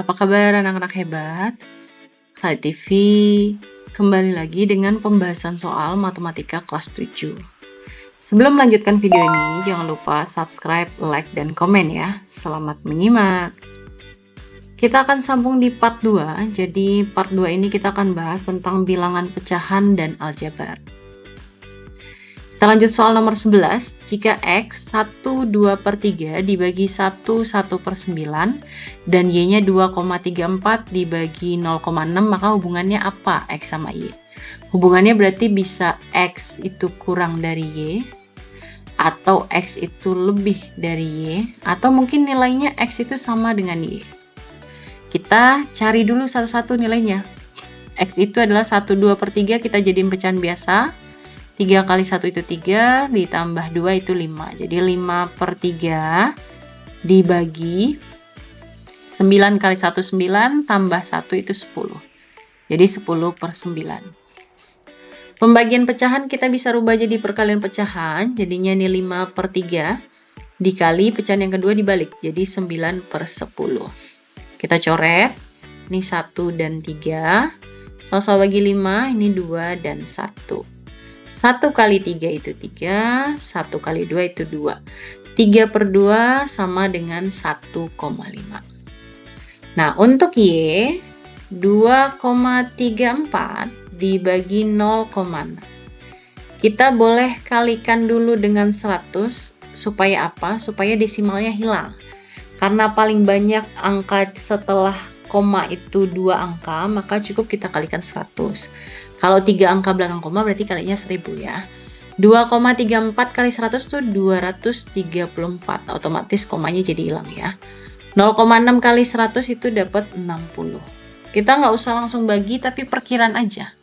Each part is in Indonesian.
Apa kabar anak-anak hebat? Kali TV kembali lagi dengan pembahasan soal matematika kelas 7. Sebelum melanjutkan video ini, jangan lupa subscribe, like, dan komen ya. Selamat menyimak. Kita akan sambung di part 2. Jadi part 2 ini kita akan bahas tentang bilangan pecahan dan aljabar. Kita lanjut soal nomor 11. Jika X 1/2/3 dibagi 1/1/9 dan Y-nya 2,34 dibagi 0,6, maka hubungannya apa X sama Y? Hubungannya berarti bisa X itu kurang dari Y, atau X itu lebih dari Y, atau mungkin nilainya X itu sama dengan Y. Kita cari dulu satu-satu nilainya. X itu adalah 1/2/3, kita jadiin pecahan biasa. 3 kali 1 itu 3, ditambah 2 itu 5. Jadi 5/3 dibagi 9 kali 1, 9, tambah 1 itu 10. Jadi 10/9. Pembagian pecahan kita bisa rubah jadi perkalian pecahan. Jadinya ini 5/3 dikali pecahan yang kedua dibalik. Jadi 9/10. Kita coret. Ini 1 dan 3. Sama-sama bagi 5, ini 2 dan 1. 1 kali 3 itu 3, 1 kali 2 itu 2. 3/2 sama dengan 1,5. Nah, untuk Y, 2,34 dibagi 0,6. Kita boleh kalikan dulu dengan 100, supaya apa? Supaya desimalnya hilang. Karena paling banyak angka setelah koma itu 2 angka, maka cukup kita kalikan 100. Kalau 3 angka belakang koma berarti kalinya 1000 ya. 2,34 kali 100 itu 234. Otomatis komanya jadi hilang ya. 0,6 kali 100 itu dapat 60. Kita nggak usah langsung bagi, tapi perkiraan aja.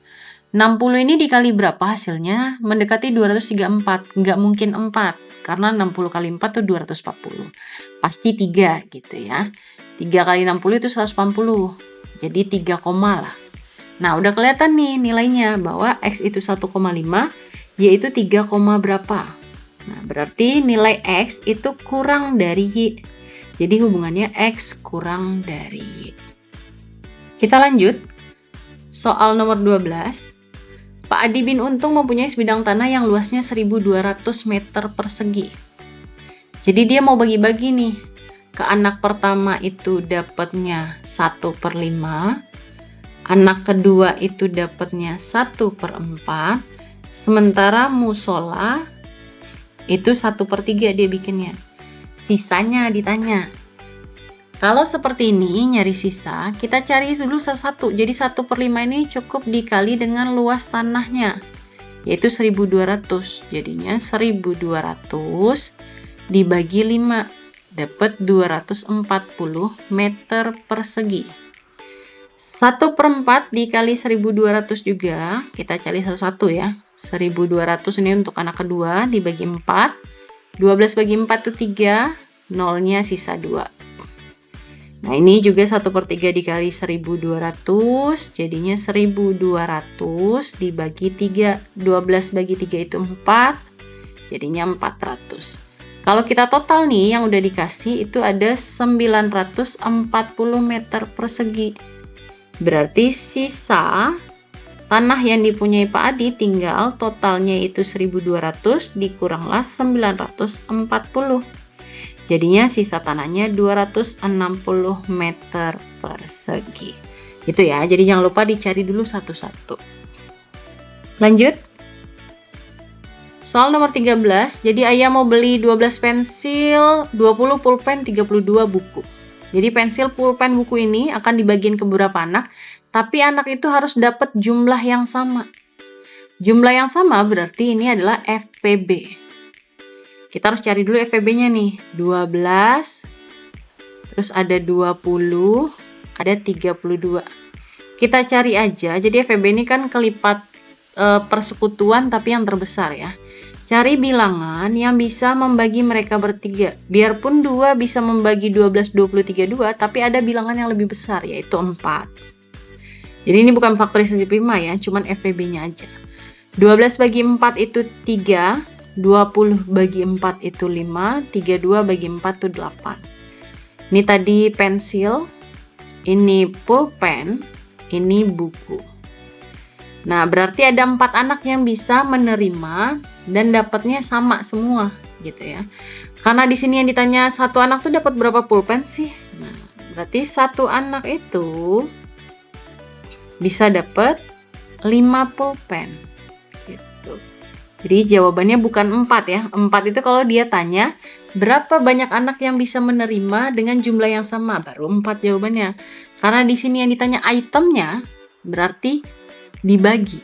60 ini dikali berapa hasilnya? Mendekati 234. Nggak mungkin 4. Karena 60 kali 4 itu 240. Pasti 3 gitu ya. 3 kali 60 itu 180. Jadi 3 koma lah. Nah, udah kelihatan nih nilainya bahwa X itu 1,5, Y itu 3, berapa. Nah, berarti nilai X itu kurang dari Y. Jadi hubungannya X kurang dari Y. Kita lanjut. Soal nomor 12. Pak Adi bin Untung mempunyai sebidang tanah yang luasnya 1.200 meter persegi. Jadi dia mau bagi-bagi nih. Ke anak pertama itu dapatnya 1/5. Anak kedua itu dapatnya 1/4, sementara musola itu 1/3 dia bikinnya. Sisanya ditanya. Kalau seperti ini nyari sisa, kita cari dulu satu-satu. Jadi 1/5 ini cukup dikali dengan luas tanahnya, yaitu 1.200. Jadinya 1.200 dibagi 5, dapat 240 meter persegi. 1/4 dikali 1.200 juga, kita cari satu-satu ya. 1.200 ini untuk anak kedua, dibagi 4. 12 bagi 4 itu 3, nolnya sisa 2. Nah, ini juga 1/3 dikali 1.200, jadinya 1.200 dibagi 3. 12 bagi 3 itu 4, jadinya 400. Kalau kita total nih, yang udah dikasih itu ada 940 meter persegi. Berarti sisa tanah yang dipunyai Pak Adi tinggal totalnya itu 1.200 dikuranglah 940. Jadinya sisa tanahnya 260 meter persegi. Itu ya, jadi jangan lupa dicari dulu satu-satu. Lanjut. Soal nomor 13. Jadi ayah mau beli 12 pensil, 20 pulpen, 32 buku. Jadi pensil, pulpen, buku ini akan dibagiin ke beberapa anak, tapi anak itu harus dapat jumlah yang sama. Jumlah yang sama berarti ini adalah FPB. Kita harus cari dulu FPB-nya nih. 12, terus ada 20, ada 32. Kita cari aja, jadi FPB ini kan kelipat persekutuan tapi yang terbesar ya. Cari bilangan yang bisa membagi mereka bertiga. Biarpun 2 bisa membagi 12, 20, 32, tapi ada bilangan yang lebih besar, yaitu 4. Jadi ini bukan faktorisasi prima ya, cuman FPB-nya aja. 12 bagi 4 itu 3, 20 bagi 4 itu 5, 32 bagi 4 itu 8. Ini tadi pensil, ini pulpen, ini buku. Nah, berarti ada 4 anak yang bisa menerima dan dapatnya sama semua gitu ya. Karena di sini yang ditanya satu anak tuh dapat berapa pulpen sih? Nah, berarti satu anak itu bisa dapat 5 pulpen gitu. Jadi jawabannya bukan 4 ya. 4 itu kalau dia tanya berapa banyak anak yang bisa menerima dengan jumlah yang sama, baru 4 jawabannya. Karena di sini yang ditanya itemnya berarti dibagi.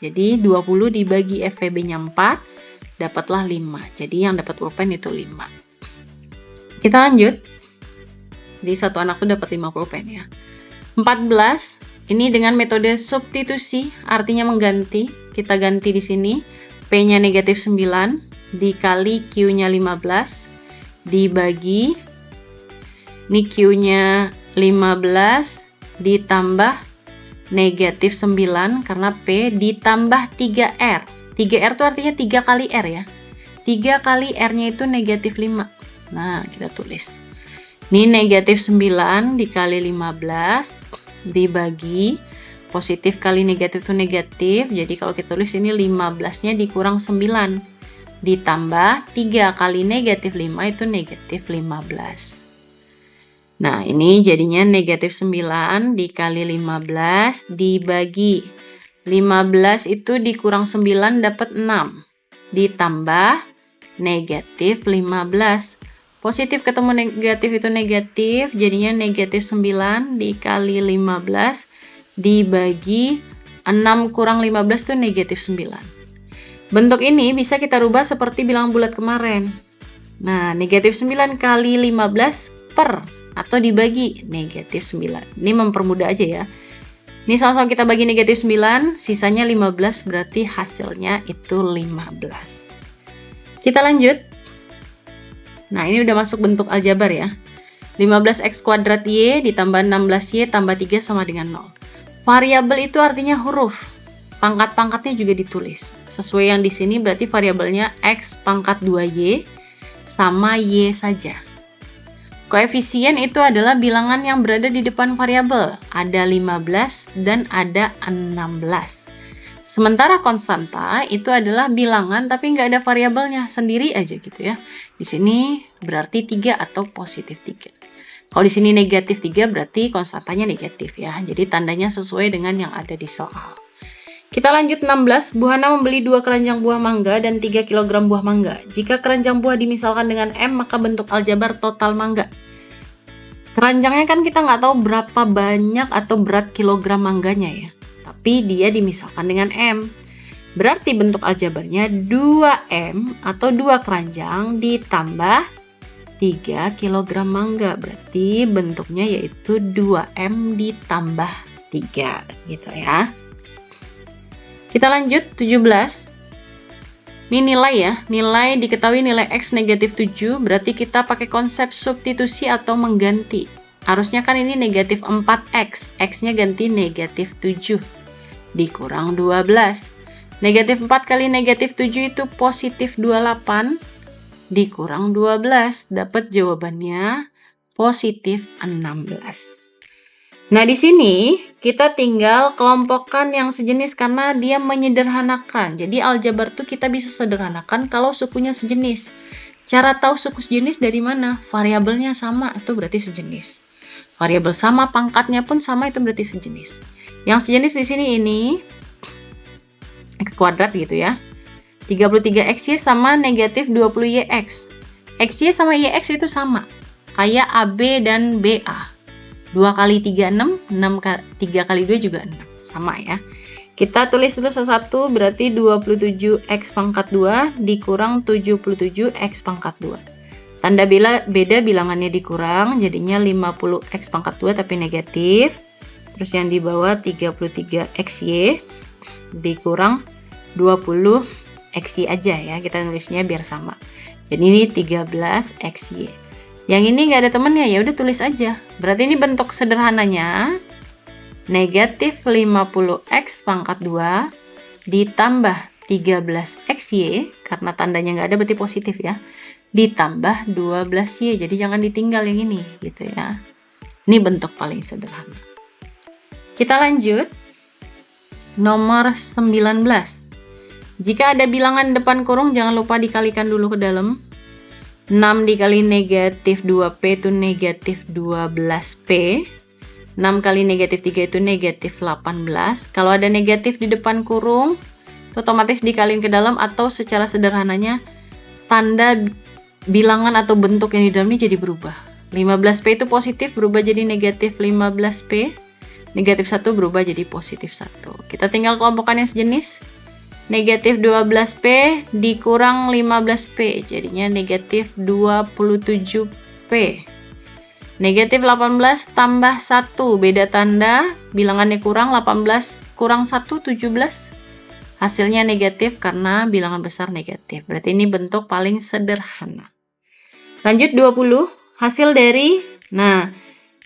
Jadi 20 dibagi FVB-nya 4, dapatlah 5. Jadi yang dapat pulpen itu 5. Kita lanjut. Jadi satu anak tuh dapat 5 pulpen ya. 14, ini dengan metode substitusi, artinya mengganti. Kita ganti di sini. P-nya negatif 9, dikali Q-nya 15, dibagi. Ini Q-nya 15, ditambah negatif 9, karena P ditambah 3R. 3R itu artinya 3 kali R ya. 3 kali R-nya itu negatif 5. Nah, kita tulis. Ini negatif 9 dikali 15, dibagi. Positif kali negatif itu negatif. Jadi kalau kita tulis ini 15-nya dikurang 9. Ditambah 3 kali negatif 5 itu negatif 15. Nah, ini jadinya negatif 9 dikali 15 dibagi. 15 itu dikurang 9 dapat 6. Ditambah negatif 15. Positif ketemu negatif itu negatif, jadinya negatif 9 dikali 15 dibagi 6 kurang 15 itu negatif 9. Bentuk ini bisa kita rubah seperti bilangan bulat kemarin. Nah, negatif 9 kali 15 per atau dibagi negatif 9. Ini mempermudah aja ya. Ini sama-sama kita bagi negatif 9, sisanya 15, berarti hasilnya itu 15. Kita lanjut. Nah, ini udah masuk bentuk aljabar ya. 15x kuadrat Y ditambah 16Y tambah 3 sama dengan 0. Variabel itu artinya huruf. Pangkat-pangkatnya juga ditulis. Sesuai yang di sini berarti variabelnya X pangkat 2Y sama Y saja. Koefisien itu adalah bilangan yang berada di depan variabel. Ada 15 dan ada 16. Sementara konstanta itu adalah bilangan tapi nggak ada variabelnya, sendiri aja gitu ya. Di sini berarti 3 atau positif 3. Kalau di sini negatif 3 berarti konstantanya negatif ya. Jadi tandanya sesuai dengan yang ada di soal. Kita lanjut 16. Bu Hana membeli 2 keranjang buah mangga dan 3 kg buah mangga. Jika keranjang buah dimisalkan dengan M, maka bentuk aljabar total mangga. Keranjangnya kan kita nggak tahu berapa banyak atau berat kilogram mangganya ya. Tapi dia dimisalkan dengan M. Berarti bentuk aljabarnya 2M atau 2 keranjang ditambah 3 kg mangga. Berarti bentuknya yaitu 2M ditambah 3 gitu ya. Kita lanjut 17. Ini nilai ya. Nilai diketahui nilai X negatif 7. Berarti kita pakai konsep substitusi atau mengganti. Harusnya kan ini negatif 4X. X-nya ganti negatif 7. Dikurang 12. Negatif 4 kali negatif 7 itu positif 28. Dikurang 12, dapat jawabannya positif 16. Nah, di sini kita tinggal kelompokkan yang sejenis karena dia menyederhanakan. Jadi aljabar tuh kita bisa sederhanakan kalau sukunya sejenis. Cara tahu suku sejenis dari mana? Variabelnya sama, itu berarti sejenis. Variabel sama, pangkatnya pun sama, itu berarti sejenis. Yang sejenis di sini ini X kuadrat gitu ya. 33XY sama negatif 20YX. XY sama YX itu sama. Kayak AB dan BA. 2 kali 3, 6. 3 kali 2 juga 6. Sama ya. Kita tulis dulu satu-satu. Berarti 27X pangkat 2 dikurang 77X pangkat 2. Tanda beda bilangannya dikurang. Jadinya 50X pangkat 2 tapi negatif. Terus yang di bawah 33XY dikurang 20 XY aja ya, kita nulisnya biar sama. Jadi ini 13 XY. Yang ini nggak ada temennya, ya udah tulis aja. Berarti ini bentuk sederhananya negatif 50X pangkat 2 ditambah 13 XY, karena tandanya nggak ada berarti positif ya, ditambah 12Y. Jadi jangan ditinggal yang ini gitu ya. Ini bentuk paling sederhana. Kita lanjut. Nomor 19. Jika ada bilangan depan kurung, jangan lupa dikalikan dulu ke dalam. 6 dikali negatif 2P itu negatif 12P. 6 kali negatif 3 itu negatif 18. Kalau ada negatif di depan kurung, otomatis dikaliin ke dalam, atau secara sederhananya tanda bilangan atau bentuk yang di dalam ini jadi berubah. 15P itu positif berubah jadi negatif 15P. Negatif 1 berubah jadi positif 1. Kita tinggal kelompokkan yang sejenis. Negatif 12P dikurang 15P, jadinya negatif 27P. Negatif 18 tambah 1, beda tanda, bilangannya kurang, 18 kurang 1, 17. Hasilnya negatif karena bilangan besar negatif. Berarti ini bentuk paling sederhana. Lanjut 20, hasil dari, nah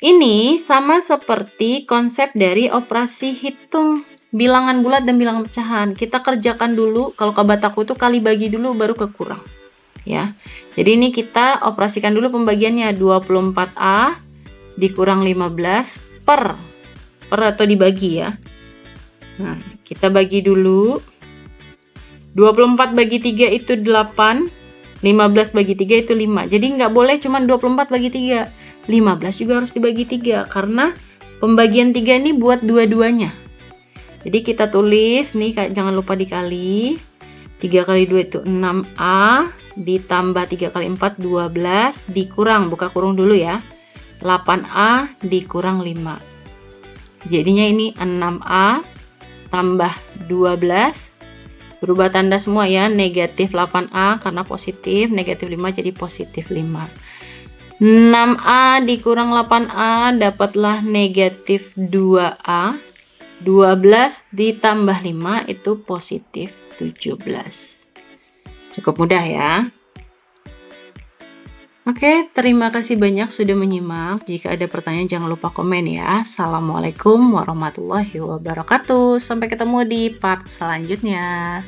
ini sama seperti konsep dari operasi hitung bilangan bulat dan bilangan pecahan. Kita kerjakan dulu, kalau bataku itu kali bagi dulu baru ke kurang. Ya. Jadi ini kita operasikan dulu pembagiannya. 24A dikurang 15 per atau dibagi ya. Nah, kita bagi dulu. 24 bagi 3 itu 8. 15 bagi 3 itu 5. Jadi nggak boleh cuma 24 bagi 3. 15 juga harus dibagi 3 karena pembagian 3 ini buat dua-duanya. Jadi kita tulis nih, jangan lupa dikali. 3 kali 2 itu 6A, ditambah 3 kali 4 12, dikurang, buka kurung dulu ya. 8A dikurang 5. Jadinya ini 6A tambah 12. Berubah tanda semua ya, negatif 8A karena positif, negatif 5 jadi positif 5. 6A dikurang 8A dapatlah negatif 2A. 12 ditambah 5 itu positif 17. Cukup mudah ya. Oke, terima kasih banyak sudah menyimak. Jika ada pertanyaan jangan lupa komen ya. Assalamualaikum warahmatullahi wabarakatuh. Sampai ketemu di part selanjutnya.